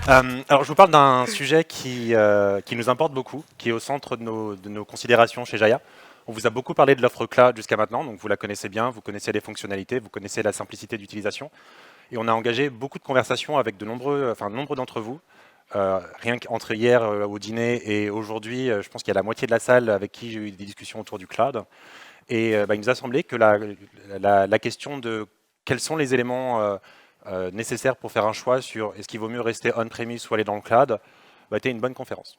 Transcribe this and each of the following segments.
Alors, je vous parle d'un sujet qui nous importe beaucoup, qui est au centre de nos considérations chez Jaya. On vous a beaucoup parlé de l'offre cloud jusqu'à maintenant, donc vous la connaissez bien, vous connaissez les fonctionnalités, vous connaissez la simplicité d'utilisation. Et on a engagé beaucoup de conversations avec nombre d'entre vous. Rien qu'entre hier au dîner et aujourd'hui, je pense qu'il y a la moitié de la salle avec qui j'ai eu des discussions autour du cloud. Et il nous a semblé que la question de quels sont les éléments nécessaires pour faire un choix sur est-ce qu'il vaut mieux rester on-premise ou aller dans le cloud était une bonne conférence.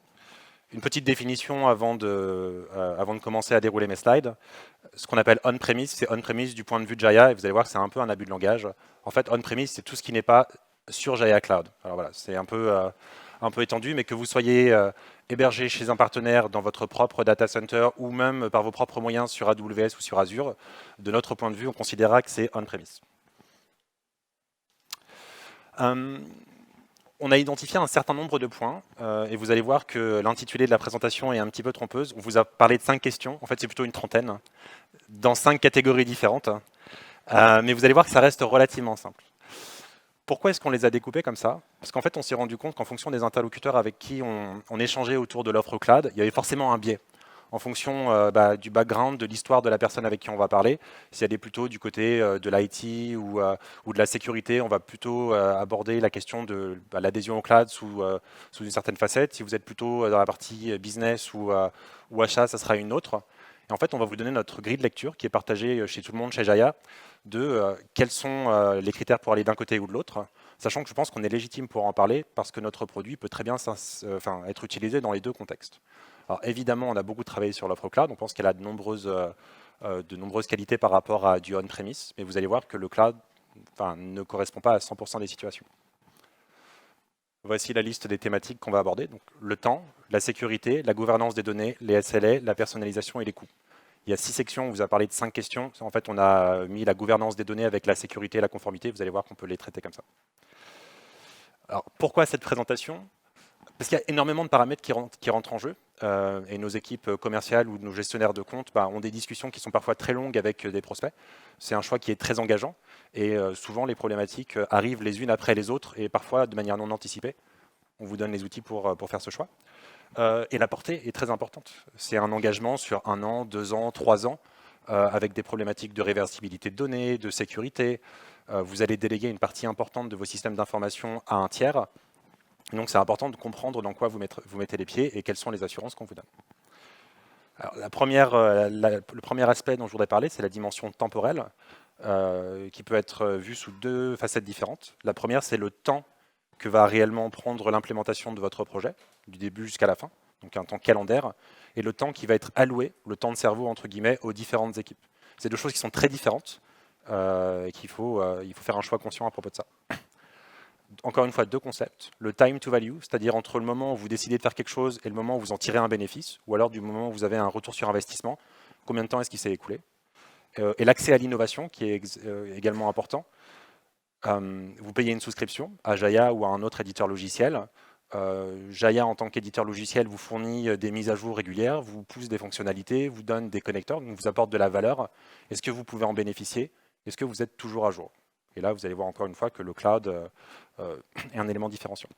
Une petite définition avant de commencer à dérouler mes slides. Ce qu'on appelle on-premise, c'est on-premise du point de vue de Jaya, et vous allez voir que c'est un peu un abus de langage. En fait, on-premise, c'est tout ce qui n'est pas sur Jaya Cloud. Alors voilà, c'est un peu étendu, mais que vous soyez hébergé chez un partenaire dans votre propre data center ou même par vos propres moyens sur AWS ou sur Azure, de notre point de vue, on considérera que c'est on-premise. On a identifié un certain nombre de points et vous allez voir que l'intitulé de la présentation est un petit peu trompeuse. On vous a parlé de 5 questions, en fait c'est plutôt une trentaine, dans 5 catégories différentes. Mais vous allez voir que ça reste relativement simple. Pourquoi est-ce qu'on les a découpés comme ça? Parce qu'en fait, on s'est rendu compte qu'en fonction des interlocuteurs avec qui on échangeait autour de l'offre cloud, il y avait forcément un biais. En fonction du background, de l'histoire de la personne avec qui on va parler, si elle est plutôt du côté de l'IT ou de la sécurité, on va plutôt aborder la question de l'adhésion au cloud sous une certaine facette. Si vous êtes plutôt dans la partie business ou achat, ça sera une autre. Et en fait, on va vous donner notre grille de lecture qui est partagée chez tout le monde, chez Jaya, de quels sont les critères pour aller d'un côté ou de l'autre, sachant que je pense qu'on est légitime pour en parler parce que notre produit peut très bien être utilisé dans les deux contextes. Alors évidemment, on a beaucoup travaillé sur l'offre cloud, on pense qu'elle a de nombreuses qualités par rapport à du on-premise, mais vous allez voir que le cloud ne correspond pas à 100% des situations. Voici la liste des thématiques qu'on va aborder. Donc, le temps, la sécurité, la gouvernance des données, les SLA, la personnalisation et les coûts. Il y a 6 sections, on vous a parlé de 5 questions. En fait, on a mis la gouvernance des données avec la sécurité et la conformité. Vous allez voir qu'on peut les traiter comme ça. Alors, pourquoi cette présentation? Parce qu'il y a énormément de paramètres qui rentrent en jeu. Et nos équipes commerciales ou nos gestionnaires de compte ont des discussions qui sont parfois très longues avec des prospects. C'est un choix qui est très engageant. Et souvent, les problématiques arrivent les unes après les autres et parfois de manière non anticipée. On vous donne les outils pour faire ce choix. Et la portée est très importante. C'est un engagement sur 1 an, 2 ans, 3 ans, avec des problématiques de réversibilité de données, de sécurité. Vous allez déléguer une partie importante de vos systèmes d'information à un tiers. Donc c'est important de comprendre dans quoi vous mettez les pieds et quelles sont les assurances qu'on vous donne. Alors, le premier aspect dont je voudrais parler, c'est la dimension temporelle, qui peut être vue sous 2 facettes différentes. La première, c'est le temps que va réellement prendre l'implémentation de votre projet, du début jusqu'à la fin, donc un temps calendaire, et le temps qui va être alloué, le temps de cerveau, entre guillemets, aux différentes équipes. C'est 2 choses qui sont très différentes, et il faut faire un choix conscient à propos de ça. Encore une fois, 2 concepts. Le time to value, c'est-à-dire entre le moment où vous décidez de faire quelque chose et le moment où vous en tirez un bénéfice, ou alors du moment où vous avez un retour sur investissement, combien de temps est-ce qu'il s'est écoulé? Et l'accès à l'innovation, qui est également important. Vous payez une souscription à Jaya ou à un autre éditeur logiciel. Jaya, en tant qu'éditeur logiciel, vous fournit des mises à jour régulières, vous pousse des fonctionnalités, vous donne des connecteurs, donc vous apporte de la valeur. Est-ce que vous pouvez en bénéficier? Est-ce que vous êtes toujours à jour? Et là, vous allez voir encore une fois que le cloud est un élément différenciant.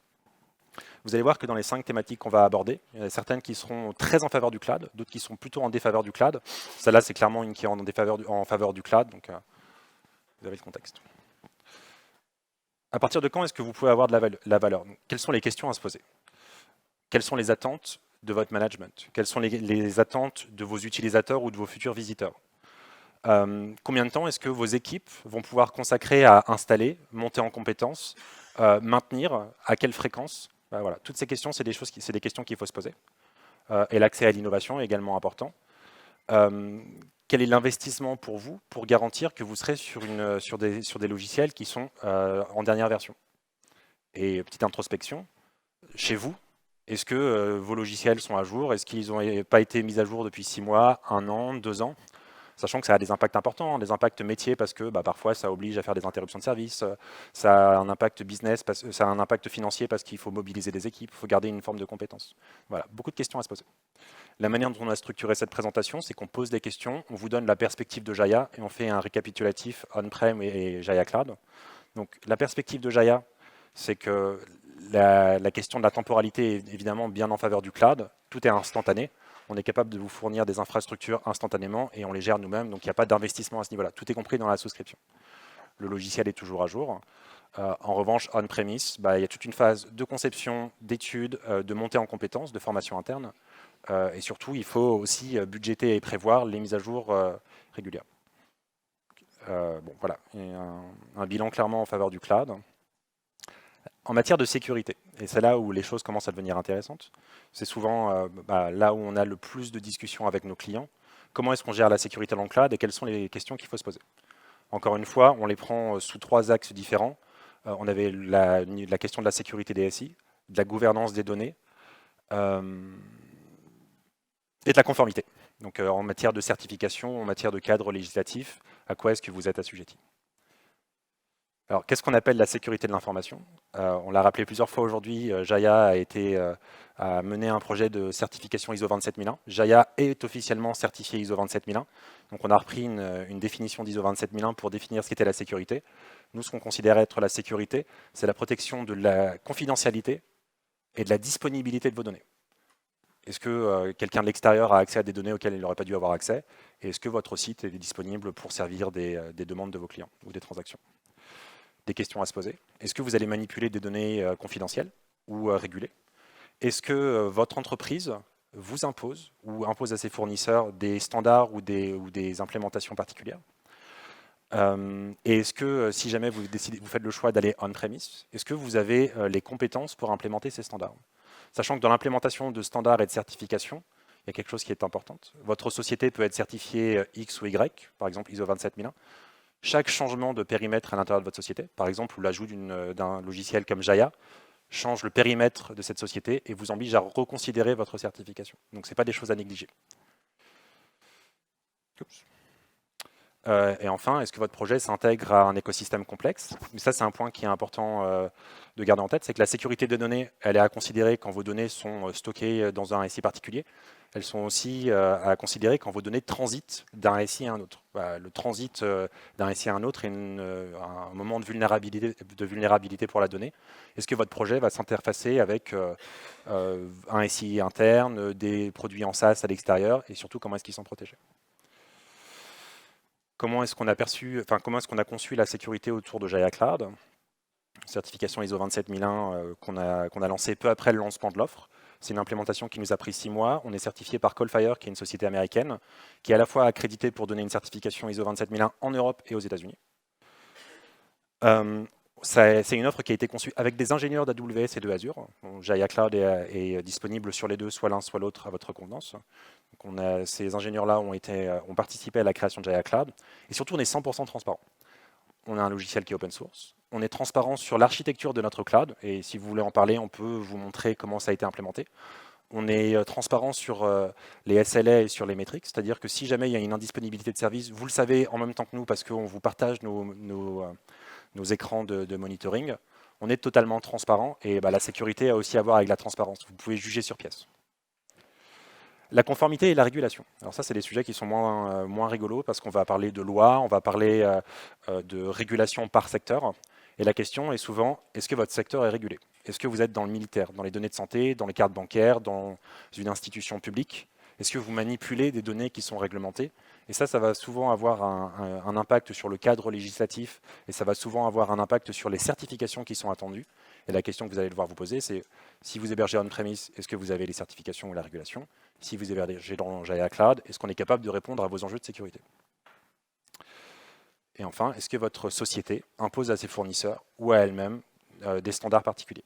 Vous allez voir que dans les 5 thématiques qu'on va aborder, il y en a certaines qui seront très en faveur du cloud, d'autres qui sont plutôt en défaveur du cloud. Celle-là, c'est clairement une qui est en faveur du cloud, donc vous avez le contexte. À partir de quand est-ce que vous pouvez avoir de la valeur? Donc, quelles sont les questions à se poser? Quelles sont les attentes de votre management? Quelles sont les attentes de vos utilisateurs ou de vos futurs visiteurs? Combien de temps est-ce que vos équipes vont pouvoir consacrer à installer, monter en compétences, maintenir, à quelle fréquence? Voilà. Toutes ces questions, c'est des questions qu'il faut se poser. Et l'accès à l'innovation est également important. Quel est l'investissement pour vous pour garantir que vous serez sur des logiciels qui sont en dernière version? Et petite introspection, chez vous, est-ce que vos logiciels sont à jour? Est-ce qu'ils n'ont pas été mis à jour depuis 6 mois, 1 an, 2 ans? Sachant que ça a des impacts importants, des impacts métiers parce que parfois ça oblige à faire des interruptions de service, ça a un impact business, ça a un impact financier parce qu'il faut mobiliser des équipes, il faut garder une forme de compétence. Voilà, beaucoup de questions à se poser. La manière dont on a structuré cette présentation, c'est qu'on pose des questions, on vous donne la perspective de Jaya et on fait un récapitulatif on-prem et Jaya Cloud. Donc la perspective de Jaya, c'est que La question de la temporalité est évidemment bien en faveur du cloud. Tout est instantané. On est capable de vous fournir des infrastructures instantanément et on les gère nous-mêmes, donc il n'y a pas d'investissement à ce niveau-là. Tout est compris dans la souscription. Le logiciel est toujours à jour. En revanche, on-premise, il y a toute une phase de conception, d'études, de montée en compétences, de formation interne. Et surtout, il faut aussi budgéter et prévoir les mises à jour régulières. Bon, voilà, un bilan clairement en faveur du cloud. En matière de sécurité, et c'est là où les choses commencent à devenir intéressantes, c'est souvent là où on a le plus de discussions avec nos clients. Comment est-ce qu'on gère la sécurité dans le cloud et quelles sont les questions qu'il faut se poser? Encore une fois, on les prend sous 3 axes différents. On avait la question de la sécurité des SI, de la gouvernance des données et de la conformité. Donc en matière de certification, en matière de cadre législatif, à quoi est-ce que vous êtes assujetti? Alors, qu'est-ce qu'on appelle la sécurité de l'information? On l'a rappelé plusieurs fois aujourd'hui, Jaya a mené un projet de certification ISO 27001. Jaya est officiellement certifié ISO 27001. Donc, on a repris une définition d'ISO 27001 pour définir ce qu'était la sécurité. Nous, ce qu'on considère être la sécurité, c'est la protection de la confidentialité et de la disponibilité de vos données. Est-ce que quelqu'un de l'extérieur a accès à des données auxquelles il n'aurait pas dû avoir accès? Et est-ce que votre site est disponible pour servir des demandes de vos clients ou des transactions? Des questions à se poser. Est-ce que vous allez manipuler des données confidentielles ou régulées? Est-ce que votre entreprise vous impose ou impose à ses fournisseurs des standards ou des implémentations particulières? Et est-ce que si jamais vous faites le choix d'aller on-premise, est-ce que vous avez les compétences pour implémenter ces standards? Sachant que dans l'implémentation de standards et de certification, il y a quelque chose qui est important. Votre société peut être certifiée X ou Y, par exemple ISO 27001. Chaque changement de périmètre à l'intérieur de votre société, par exemple l'ajout d'un logiciel comme Jaya, change le périmètre de cette société et vous oblige à reconsidérer votre certification. Donc, ce n'est pas des choses à négliger. Et enfin, est-ce que votre projet s'intègre à un écosystème complexe? Ça, c'est un point qui est important de garder en tête, c'est que la sécurité des données, elle est à considérer quand vos données sont stockées dans un SI particulier. Elles sont aussi à considérer quand vos données transitent d'un SI à un autre. Le transit d'un SI à un autre est un moment de vulnérabilité pour la donnée. Est-ce que votre projet va s'interfacer avec un SI interne, des produits en SaaS à l'extérieur, et surtout comment est-ce qu'ils sont protégés? Comment est-ce qu'on a conçu la sécurité autour de Jaya Cloud? Certification ISO 27001 qu'on a lancée peu après le lancement de l'offre. C'est une implémentation qui nous a pris 6 mois. On est certifié par Coalfire, qui est une société américaine, qui est à la fois accréditée pour donner une certification ISO 27001 en Europe et aux États-Unis. C'est une offre qui a été conçue avec des ingénieurs d'AWS et de Azure. Jaya Cloud est disponible sur les deux, soit l'un, soit l'autre, à votre convenance. Donc ces ingénieurs-là ont participé à la création de Jaya Cloud. Et surtout, on est 100% transparent. On a un logiciel qui est open source. On est transparent sur l'architecture de notre cloud. Et si vous voulez en parler, on peut vous montrer comment ça a été implémenté. On est transparent sur les SLA et sur les métriques. C'est-à-dire que si jamais il y a une indisponibilité de service, vous le savez en même temps que nous parce qu'on vous partage nos écrans de monitoring. On est totalement transparent. Et la sécurité a aussi à voir avec la transparence. Vous pouvez juger sur pièce. La conformité et la régulation. Alors ça, c'est des sujets qui sont moins rigolos parce qu'on va parler de loi, on va parler de régulation par secteur. Et la question est souvent, est-ce que votre secteur est régulé? Est-ce que vous êtes dans le militaire, dans les données de santé, dans les cartes bancaires, dans une institution publique? Est-ce que vous manipulez des données qui sont réglementées? Et ça va souvent avoir un impact sur le cadre législatif et ça va souvent avoir un impact sur les certifications qui sont attendues. Et la question que vous allez devoir vous poser, c'est si vous hébergez on-premise, est-ce que vous avez les certifications ou la régulation? Si vous hébergez dans Jaya Cloud, est-ce qu'on est capable de répondre à vos enjeux de sécurité? Et enfin, est-ce que votre société impose à ses fournisseurs ou à elle-même des standards particuliers?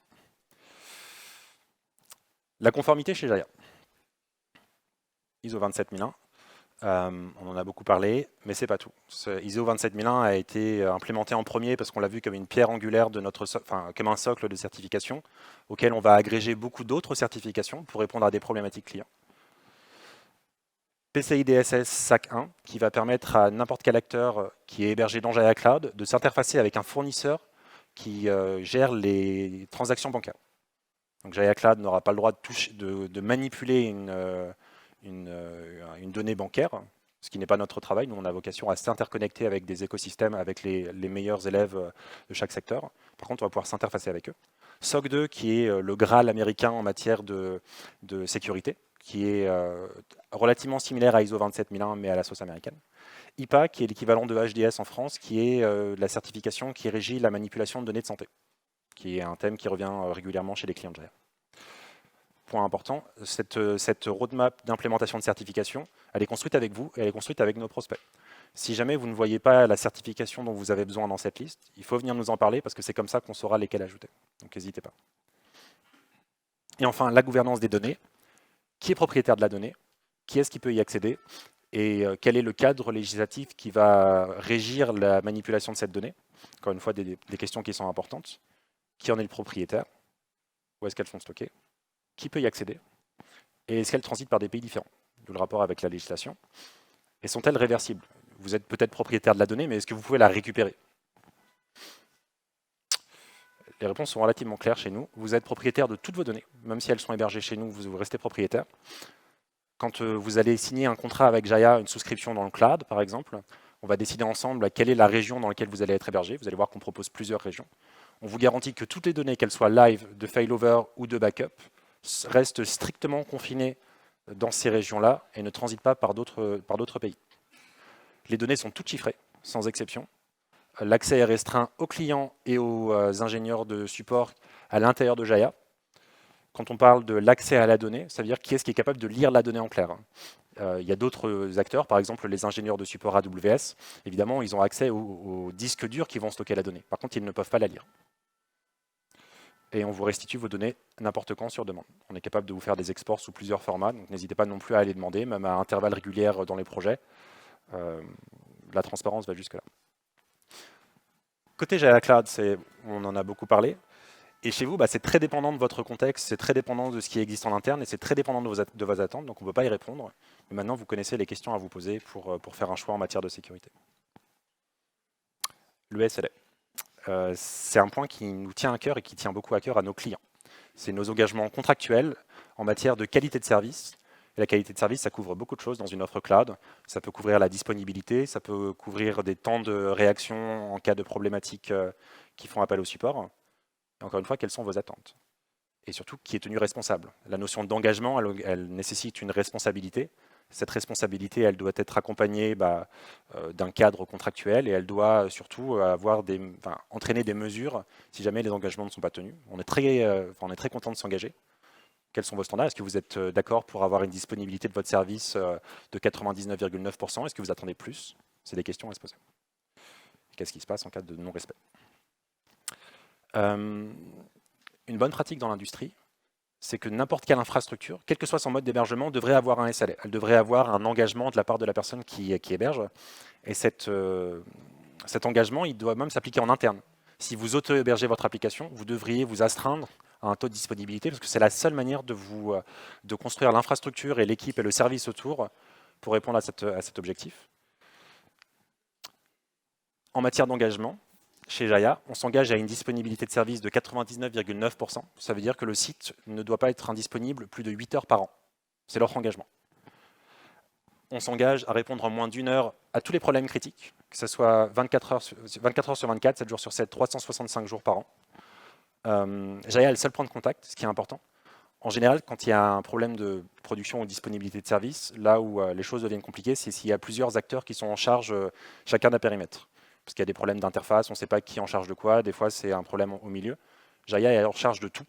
La conformité chez Jaya. ISO 27001. On en a beaucoup parlé, mais c'est pas tout. ISO 27001 a été implémenté en premier parce qu'on l'a vu comme une pierre angulaire de comme un socle de certification auquel on va agréger beaucoup d'autres certifications pour répondre à des problématiques clients. PCI DSS SAC 1 qui va permettre à n'importe quel acteur qui est hébergé dans Jaya Cloud de s'interfacer avec un fournisseur qui gère les transactions bancaires. Donc Jaya Cloud n'aura pas le droit de manipuler une donnée bancaire. ce qui n'est pas notre travail. Nous, on a vocation à s'interconnecter avec des écosystèmes, avec les meilleurs élèves de chaque secteur. Par contre, on va pouvoir s'interfacer avec eux. SOC 2, qui est le Graal américain en matière de sécurité, qui est relativement similaire à ISO 27001, mais à la sauce américaine. IPA, qui est l'équivalent de HDS en France, qui est la certification qui régit la manipulation de données de santé, qui est un thème qui revient régulièrement chez les clients de Jaya. Point important, cette roadmap d'implémentation de certification, elle est construite avec vous et elle est construite avec nos prospects. Si jamais vous ne voyez pas la certification dont vous avez besoin dans cette liste, il faut venir nous en parler parce que c'est comme ça qu'on saura lesquelles ajouter. Donc n'hésitez pas. Et enfin, la gouvernance des données. Qui est propriétaire de la donnée? Qui est-ce qui peut y accéder? Et quel est le cadre législatif qui va régir la manipulation de cette donnée? Encore une fois, des questions qui sont importantes. Qui en est le propriétaire? Où est-ce qu'elles sont stockées? Qui peut y accéder? Et est-ce qu'elles transitent par des pays différents? D'où le rapport avec la législation. Et sont-elles réversibles? Vous êtes peut-être propriétaire de la donnée, mais est-ce que vous pouvez la récupérer? Les réponses sont relativement claires chez nous. Vous êtes propriétaire de toutes vos données, même si elles sont hébergées chez nous, vous restez propriétaire. Quand vous allez signer un contrat avec Jaya, une souscription dans le cloud, par exemple, on va décider ensemble quelle est la région dans laquelle vous allez être hébergé. Vous allez voir qu'on propose plusieurs régions. On vous garantit que toutes les données, qu'elles soient live, de failover ou de backup, restent strictement confinées dans ces régions-là et ne transitent pas par d'autres pays. Les données sont toutes chiffrées, sans exception. L'accès est restreint aux clients et aux ingénieurs de support à l'intérieur de Jaya. Quand on parle de l'accès à la donnée, ça veut dire qui est-ce qui est capable de lire la donnée en clair. Il y a d'autres acteurs, par exemple les ingénieurs de support AWS. Évidemment, ils ont accès aux disques durs qui vont stocker la donnée. Par contre, ils ne peuvent pas la lire. Et on vous restitue vos données n'importe quand sur demande. On est capable de vous faire des exports sous plusieurs formats, donc n'hésitez pas non plus à aller demander, même à intervalles réguliers dans les projets. La transparence va jusque-là. Côté Jaya Cloud, on en a beaucoup parlé. Et chez vous, c'est très dépendant de votre contexte, c'est très dépendant de ce qui existe en interne et c'est très dépendant de vos attentes, donc on ne peut pas y répondre. Mais maintenant, vous connaissez les questions à vous poser pour faire un choix en matière de sécurité. Le SLA. C'est un point qui nous tient à cœur et qui tient beaucoup à cœur à nos clients. C'est nos engagements contractuels en matière de qualité de service. Et la qualité de service, ça couvre beaucoup de choses dans une offre cloud. Ça peut couvrir la disponibilité, ça peut couvrir des temps de réaction en cas de problématiques qui font appel au support. Et encore une fois, quelles sont vos attentes? Et surtout, qui est tenu responsable? La notion d'engagement, elle nécessite une responsabilité. Cette responsabilité, elle doit être accompagnée d'un cadre contractuel et elle doit surtout entraîner des mesures si jamais les engagements ne sont pas tenus. On est très content de s'engager. Quels sont vos standards? Est-ce que vous êtes d'accord pour avoir une disponibilité de votre service de 99,9%? Est-ce que vous attendez plus? C'est des questions à se poser. Qu'est-ce qui se passe en cas de non-respect? Une bonne pratique dans l'industrie, c'est que n'importe quelle infrastructure, quel que soit son mode d'hébergement, devrait avoir un SLA. Elle devrait avoir un engagement de la part de la personne qui héberge. Et cet engagement, il doit même s'appliquer en interne. Si vous auto-hébergez votre application, vous devriez vous astreindre à un taux de disponibilité parce que c'est la seule manière de construire l'infrastructure et l'équipe et le service autour pour répondre à cet objectif. En matière d'engagement, chez Jaya, on s'engage à une disponibilité de service de 99,9%. Ça veut dire que le site ne doit pas être indisponible plus de 8 heures par an. C'est leur engagement. On s'engage à répondre en moins d'1 heure à tous les problèmes critiques, que ce soit 24 heures sur 24, 7 jours sur 7, 365 jours par an. Jaya est le seul point de contact, ce qui est important. En général, quand il y a un problème de production ou de disponibilité de service, là où les choses deviennent compliquées, c'est s'il y a plusieurs acteurs qui sont en charge chacun d'un périmètre. Parce qu'il y a des problèmes d'interface, on ne sait pas qui est en charge de quoi, des fois c'est un problème au milieu. Jaya est en charge de tout,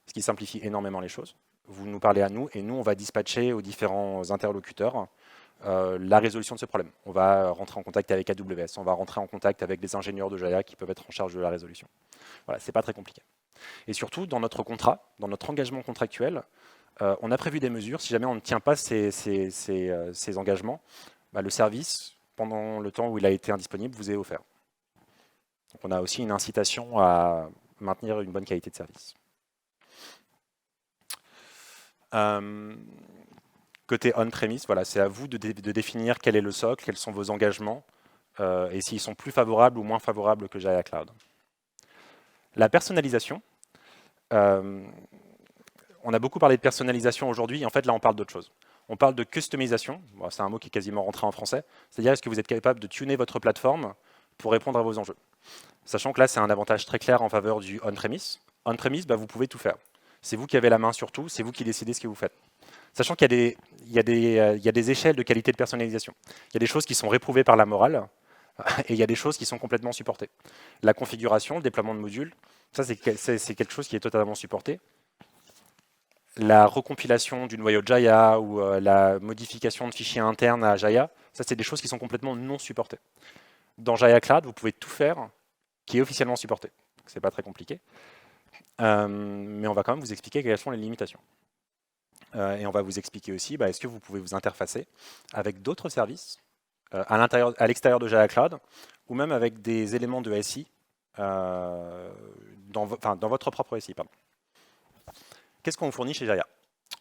ce qui simplifie énormément les choses. Vous nous parlez à nous et nous on va dispatcher aux différents interlocuteurs la résolution de ce problème. On va rentrer en contact avec AWS, on va rentrer en contact avec des ingénieurs de Jaya qui peuvent être en charge de la résolution. Voilà, c'est pas très compliqué. Et surtout, dans notre contrat, dans notre engagement contractuel, on a prévu des mesures. Si jamais on ne tient pas ces engagements, le service, pendant le temps où il a été indisponible, vous est offert. Donc on a aussi une incitation à maintenir une bonne qualité de service. Côté on-premise, voilà, c'est à vous de définir quel est le socle, quels sont vos engagements, et s'ils sont plus favorables ou moins favorables que Jaya Cloud. La personnalisation, on a beaucoup parlé de personnalisation aujourd'hui, en fait là on parle d'autre chose. On parle de customisation, bon, c'est un mot qui est quasiment rentré en français, c'est-à-dire est-ce que vous êtes capable de tuner votre plateforme pour répondre à vos enjeux. Sachant que là, c'est un avantage très clair en faveur du on-premise. On-premise, bah, vous pouvez tout faire. C'est vous qui avez la main sur tout, c'est vous qui décidez ce que vous faites. Sachant qu'il y a des échelles de qualité de personnalisation. Il y a des choses qui sont réprouvées par la morale, et il y a des choses qui sont complètement supportées. La configuration, le déploiement de modules, ça c'est quelque chose qui est totalement supporté. La recompilation du noyau Jaya ou la modification de fichiers internes à Jaya, ça c'est des choses qui sont complètement non supportées. Dans Jaya Cloud, vous pouvez tout faire qui est officiellement supporté. C'est pas très compliqué. Mais on va quand même vous expliquer quelles sont les limitations. Et on va vous expliquer aussi, est-ce que vous pouvez vous interfacer avec d'autres services à l'extérieur de Jaya Cloud, ou même avec des éléments de SI dans votre propre SI. Qu'est-ce qu'on vous fournit chez Jaya?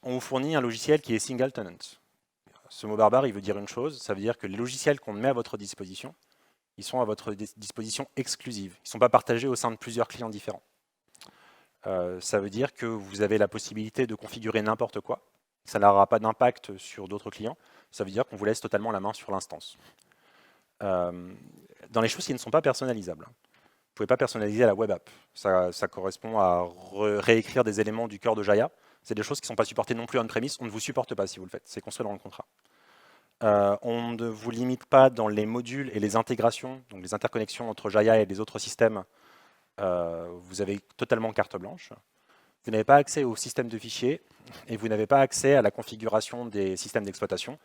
On vous fournit un logiciel qui est single tenant. Ce mot barbare, il veut dire une chose, ça veut dire que les logiciels qu'on met à votre disposition, ils sont à votre disposition exclusive. Ils ne sont pas partagés au sein de plusieurs clients différents. Ça veut dire que vous avez la possibilité de configurer n'importe quoi. Ça n'aura pas d'impact sur d'autres clients. Ça veut dire qu'on vous laisse totalement la main sur l'instance. Dans les choses qui ne sont pas personnalisables, vous ne pouvez pas personnaliser la web app. Ça correspond à réécrire des éléments du cœur de Jaya. C'est des choses qui ne sont pas supportées non plus on-premise. On ne vous supporte pas si vous le faites. C'est construit dans le contrat. On ne vous limite pas dans les modules et les intégrations, donc les interconnexions entre Jaya et les autres systèmes. Vous avez totalement carte blanche. Vous n'avez pas accès au système de fichiers et vous n'avez pas accès à la configuration des systèmes d'exploitation.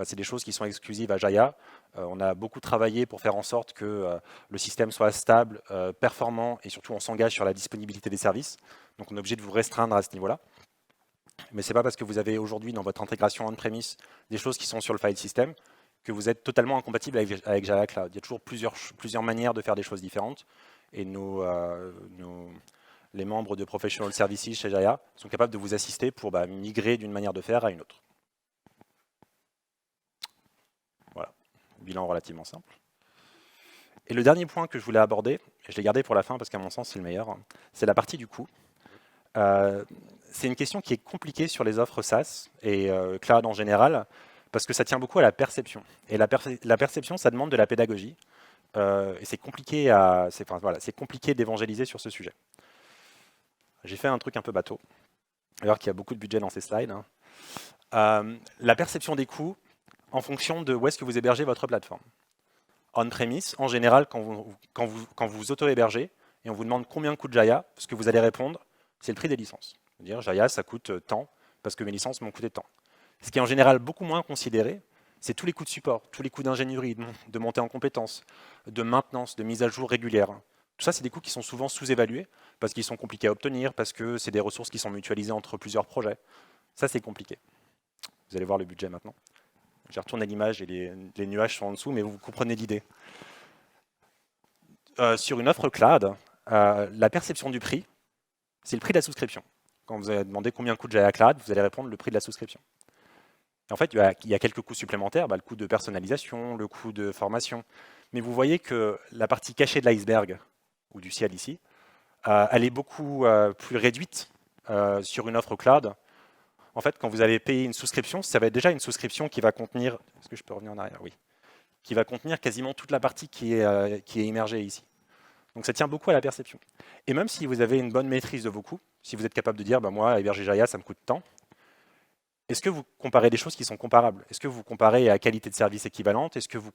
C'est des choses qui sont exclusives à Jaya. On a beaucoup travaillé pour faire en sorte que le système soit stable, performant et surtout on s'engage sur la disponibilité des services. Donc on est obligé de vous restreindre à ce niveau-là. Mais ce n'est pas parce que vous avez aujourd'hui dans votre intégration on-premise des choses qui sont sur le file system que vous êtes totalement incompatible avec Jaya Cloud. Il y a toujours plusieurs manières de faire des choses différentes. Et les membres de Professional Services chez Jaya sont capables de vous assister pour migrer d'une manière de faire à une autre. Voilà, bilan relativement simple. Et le dernier point que je voulais aborder, et je l'ai gardé pour la fin parce qu'à mon sens c'est le meilleur, c'est la partie du coût. C'est une question qui est compliquée sur les offres SaaS et cloud en général, parce que ça tient beaucoup à la perception. Et la perception, ça demande de la pédagogie. Et c'est compliqué, c'est compliqué d'évangéliser sur ce sujet. J'ai fait un truc un peu bateau, alors qu'il y a beaucoup de budget dans ces slides. La perception des coûts en fonction de où est-ce que vous hébergez votre plateforme. On-premise, en général, quand vous auto-hébergez, et on vous demande combien coûte Jaya, ce que vous allez répondre, c'est le prix des licences. Dire Jaya, ça coûte tant, parce que mes licences m'ont coûté tant. Ce qui est en général beaucoup moins considéré, c'est tous les coûts de support, tous les coûts d'ingénierie, de montée en compétences, de maintenance, de mise à jour régulière. Tout ça, c'est des coûts qui sont souvent sous-évalués parce qu'ils sont compliqués à obtenir, parce que c'est des ressources qui sont mutualisées entre plusieurs projets. Ça, c'est compliqué. Vous allez voir le budget maintenant. J'ai retourné l'image et les nuages sont en dessous, mais vous comprenez l'idée. Sur une offre cloud, la perception du prix, c'est le prix de la souscription. Quand vous allez demander combien coûte Jaya Cloud, vous allez répondre le prix de la souscription. En fait, il y a quelques coûts supplémentaires, le coût de personnalisation, le coût de formation. Mais vous voyez que la partie cachée de l'iceberg, ou du ciel ici, elle est beaucoup plus réduite sur une offre cloud. En fait, quand vous allez payer une souscription, ça va être déjà une souscription qui va contenir... Est-ce que je peux revenir en arrière? Oui. Qui va contenir quasiment toute la partie qui est immergée ici. Donc ça tient beaucoup à la perception. Et même si vous avez une bonne maîtrise de vos coûts, si vous êtes capable de dire, moi, héberger Jaya, ça me coûte tant, est-ce que vous comparez des choses qui sont comparables? Est-ce que vous comparez à qualité de service équivalente? Est-ce que vous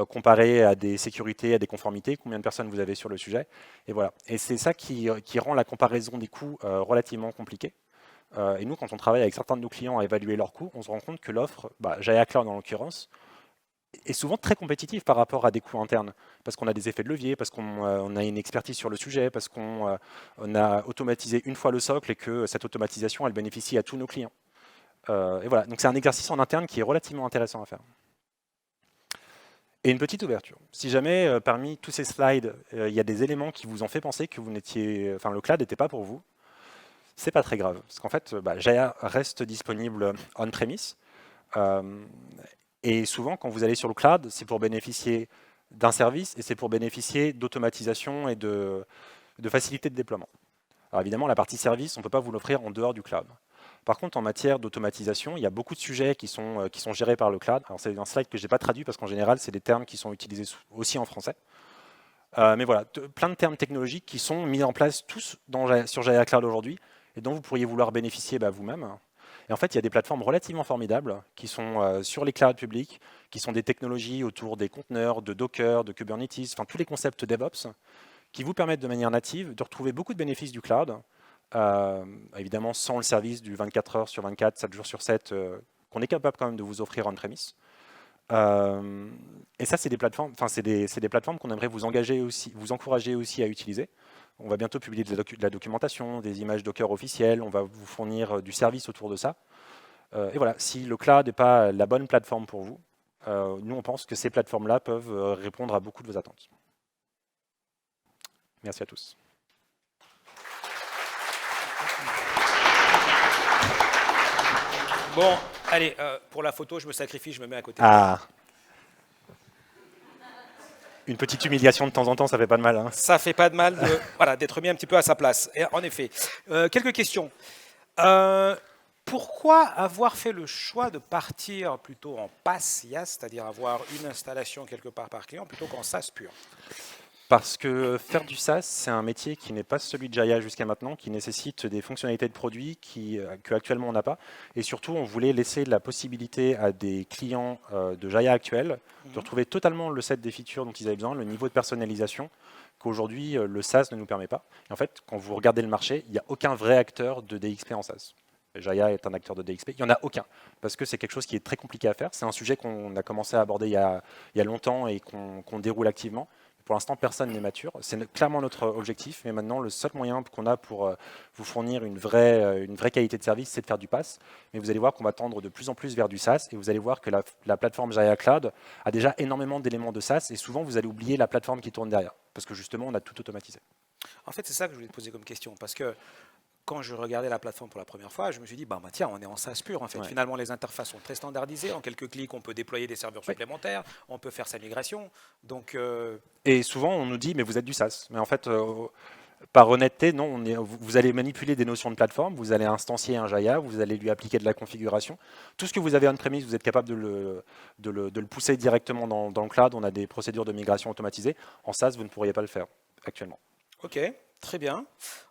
comparez à des sécurités, à des conformités? Combien de personnes vous avez sur le sujet? Et voilà. Et c'est ça qui rend la comparaison des coûts relativement compliquée. Et nous, quand on travaille avec certains de nos clients à évaluer leurs coûts, on se rend compte que l'offre, Jaya Cloud en l'occurrence, est souvent très compétitive par rapport à des coûts internes, parce qu'on a des effets de levier, parce qu'on a une expertise sur le sujet, parce qu'on a automatisé une fois le socle et que cette automatisation, elle bénéficie à tous nos clients. Et voilà, donc c'est un exercice en interne qui est relativement intéressant à faire. Et une petite ouverture. Si jamais, parmi tous ces slides, il y a des éléments qui vous ont fait penser que le cloud n'était pas pour vous, c'est pas très grave, parce qu'en fait, Jaya reste disponible on-premise. Et souvent, quand vous allez sur le cloud, c'est pour bénéficier d'un service et c'est pour bénéficier d'automatisation et de facilité de déploiement. Alors évidemment, la partie service, on ne peut pas vous l'offrir en dehors du cloud. Par contre, en matière d'automatisation, il y a beaucoup de sujets qui sont gérés par le cloud. Alors, c'est un slide que je n'ai pas traduit parce qu'en général, c'est des termes qui sont utilisés aussi en français. Mais voilà, plein de termes technologiques qui sont mis en place tous sur Jaya Cloud aujourd'hui et dont vous pourriez vouloir bénéficier vous-même. Et en fait, il y a des plateformes relativement formidables qui sont sur les clouds publics, qui sont des technologies autour des conteneurs, de Docker, de Kubernetes, enfin tous les concepts DevOps qui vous permettent de manière native de retrouver beaucoup de bénéfices du cloud, évidemment sans le service du 24 heures sur 24, 7 jours sur 7, qu'on est capable quand même de vous offrir on-premise. Et ça, c'est des plateformes, c'est des plateformes qu'on aimerait vous encourager aussi à utiliser. On va bientôt publier de la documentation, des images Docker officielles, on va vous fournir du service autour de ça. Et voilà, si le cloud n'est pas la bonne plateforme pour vous, nous on pense que ces plateformes-là peuvent répondre à beaucoup de vos attentes. Merci à tous. Bon, allez, pour la photo, je me sacrifie, je me mets à côté. Ah. Une petite humiliation de temps en temps, ça fait pas de mal. Hein. Ça fait pas de mal d'être mis un petit peu à sa place. Et en effet, quelques questions. Pourquoi avoir fait le choix de partir plutôt en PaaS, c'est-à-dire avoir une installation quelque part par client, plutôt qu'en SaaS pur? Parce que faire du SaaS, c'est un métier qui n'est pas celui de Jaya jusqu'à maintenant, qui nécessite des fonctionnalités de produits qu'actuellement on n'a pas. Et surtout, on voulait laisser la possibilité à des clients de Jaya actuels de retrouver totalement le set des features dont ils avaient besoin, le niveau de personnalisation qu'aujourd'hui le SaaS ne nous permet pas. Et en fait, quand vous regardez le marché, il n'y a aucun vrai acteur de DXP en SaaS. Jaya est un acteur de DXP, il n'y en a aucun, parce que c'est quelque chose qui est très compliqué à faire. C'est un sujet qu'on a commencé à aborder il y a longtemps et qu'on déroule activement. Pour l'instant, personne n'est mature. C'est clairement notre objectif, mais maintenant, le seul moyen qu'on a pour vous fournir une vraie qualité de service, c'est de faire du PaaS. Mais vous allez voir qu'on va tendre de plus en plus vers du SaaS, et vous allez voir que la plateforme Jaya Cloud a déjà énormément d'éléments de SaaS, et souvent, vous allez oublier la plateforme qui tourne derrière, parce que justement, on a tout automatisé. En fait, c'est ça que je voulais te poser comme question, parce que quand je regardais la plateforme pour la première fois, je me suis dit, tiens, on est en SaaS pur. En fait. Ouais. Finalement, les interfaces sont très standardisées. En quelques clics, on peut déployer des serveurs supplémentaires, on peut faire sa migration. Donc, Et souvent, on nous dit, mais vous êtes du SaaS. Mais en fait, par honnêteté, non. Vous allez manipuler des notions de plateforme, vous allez instancier un Jaya, vous allez lui appliquer de la configuration. Tout ce que vous avez on-premise, vous êtes capable de le pousser directement dans le cloud. On a des procédures de migration automatisées. En SaaS, vous ne pourriez pas le faire actuellement. OK. Très bien.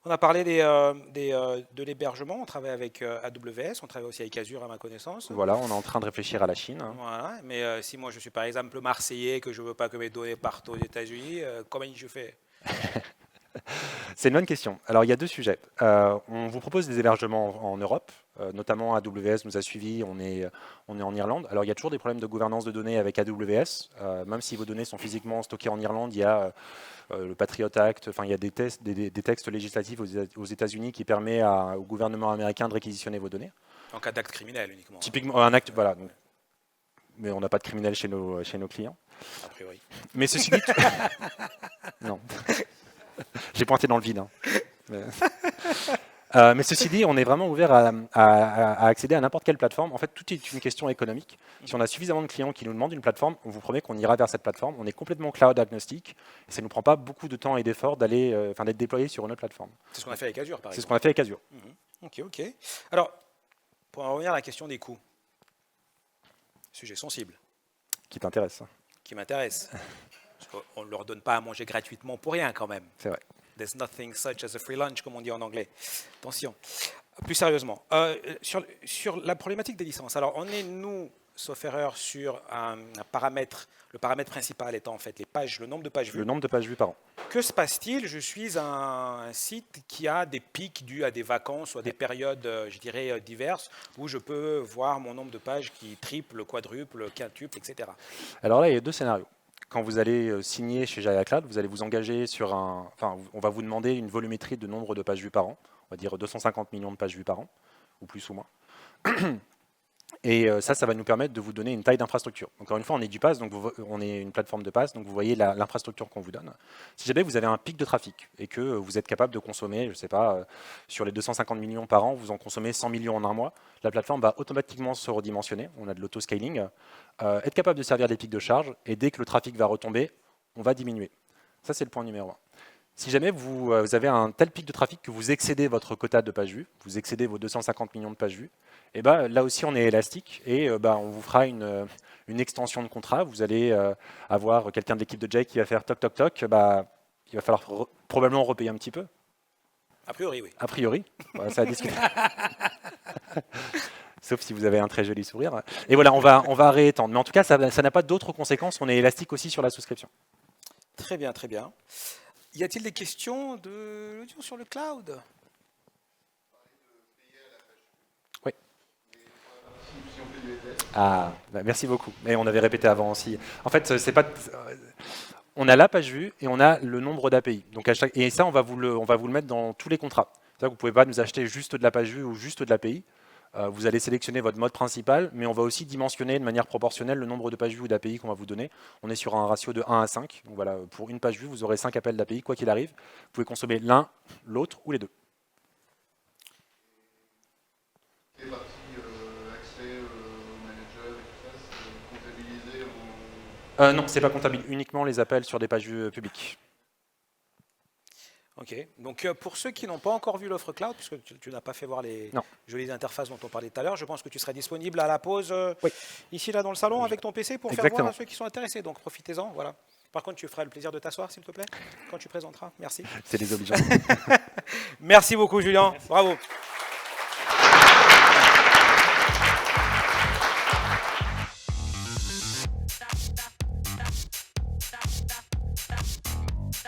On a parlé de l'hébergement. On travaille avec AWS. On travaille aussi avec Azure, à ma connaissance. Voilà, on est en train de réfléchir à la Chine. Hein. Voilà. Mais si moi, je suis par exemple marseillais, que je ne veux pas que mes données partent aux États-Unis, comment je fais? C'est une bonne question. Alors, il y a deux sujets. On vous propose des hébergements en Europe, notamment AWS nous a suivis, on est en Irlande. Alors, il y a toujours des problèmes de gouvernance de données avec AWS. Même si vos données sont physiquement stockées en Irlande, il y a le Patriot Act, enfin, il y a des textes législatifs aux États-Unis qui permettent au gouvernement américain de réquisitionner vos données. En cas d'acte criminel uniquement. Typiquement, un acte, voilà. Mais on n'a pas de criminels chez nos clients. A priori. Mais ceci dit... non. J'ai pointé dans le vide. Hein. Mais ceci dit, on est vraiment ouvert à accéder à n'importe quelle plateforme. En fait, tout est une question économique. Si on a suffisamment de clients qui nous demandent une plateforme, on vous promet qu'on ira vers cette plateforme. On est complètement cloud agnostique. Et ça ne nous prend pas beaucoup de temps et d'efforts d'être déployé sur une autre plateforme. C'est ce qu'on a fait avec Azure, par exemple. C'est ce qu'on a fait avec Azure. OK. Alors, pour en revenir à la question des coûts, sujet sensible. Qui t'intéresse. Qui m'intéresse. On ne leur donne pas à manger gratuitement pour rien quand même. C'est vrai. There's nothing such as a free lunch, comme on dit en anglais. Attention. Plus sérieusement, sur la problématique des licences. Alors, on est, nous, sauf erreur, sur un paramètre, le paramètre principal étant en fait le nombre de pages vues. Le nombre de pages vues par an. Que se passe-t-il? Je suis un site qui a des pics dus à des vacances ou à des périodes, je dirais, diverses, où je peux voir mon nombre de pages qui triple, quadruple, quintuple, etc. Alors là, il y a deux scénarios. Quand vous allez signer chez Jaya Cloud, vous allez vous engager sur on va vous demander une volumétrie de nombre de pages vues par an. On va dire 250 millions de pages vues par an, ou plus ou moins. Et ça va nous permettre de vous donner une taille d'infrastructure. Encore une fois, on est du PaaS, donc on est une plateforme de PaaS, donc vous voyez l'infrastructure qu'on vous donne. Si jamais vous avez un pic de trafic et que vous êtes capable de consommer, je ne sais pas, sur les 250 millions par an, vous en consommez 100 millions en un mois, la plateforme va automatiquement se redimensionner. On a de l'auto-scaling. Être capable de servir des pics de charge, et dès que le trafic va retomber, on va diminuer. Ça, c'est le point numéro 1. Si jamais vous avez un tel pic de trafic que vous excédez votre quota de pages vues, vous excédez vos 250 millions de pages vues, et ben, là aussi on est élastique et on vous fera une extension de contrat. Vous allez avoir quelqu'un de l'équipe de Jay qui va faire toc toc toc, il va falloir probablement repayer un petit peu. A priori, oui. A priori, voilà, ça a discuté. Sauf si vous avez un très joli sourire. Et voilà, on va réétendre. Mais en tout cas, ça n'a pas d'autres conséquences. On est élastique aussi sur la souscription. Très bien, très bien. Y a-t-il des questions de l'audio sur le cloud? Oui. Ah, merci beaucoup. Et on avait répété avant aussi. En fait, c'est pas. On a la page vue et on a le nombre d'API. Donc et ça, on va vous le mettre dans tous les contrats. C'est-à-dire que vous ne pouvez pas nous acheter juste de la page vue ou juste de l'API. Vous allez sélectionner votre mode principal, mais on va aussi dimensionner de manière proportionnelle le nombre de pages vues ou d'API qu'on va vous donner. On est sur un ratio de 1 à 5. Donc voilà, pour une page vue, vous aurez 5 appels d'API, quoi qu'il arrive. Vous pouvez consommer l'un, l'autre ou les deux. Les parties accès au manager et tout ça, c'est comptabilisé en... Non, c'est pas comptable, uniquement les appels sur des pages vues publiques. Ok, donc pour ceux qui n'ont pas encore vu l'offre cloud, puisque tu n'as pas fait voir les jolies interfaces dont on parlait tout à l'heure, je pense que tu seras disponible à la pause ici là dans le salon avec ton PC pour faire voir à ceux qui sont intéressés. Donc profitez-en, voilà. Par contre, tu feras le plaisir de t'asseoir, s'il te plaît, quand tu présenteras. Merci. C'est désobligeant. Merci beaucoup, Julien. Bravo.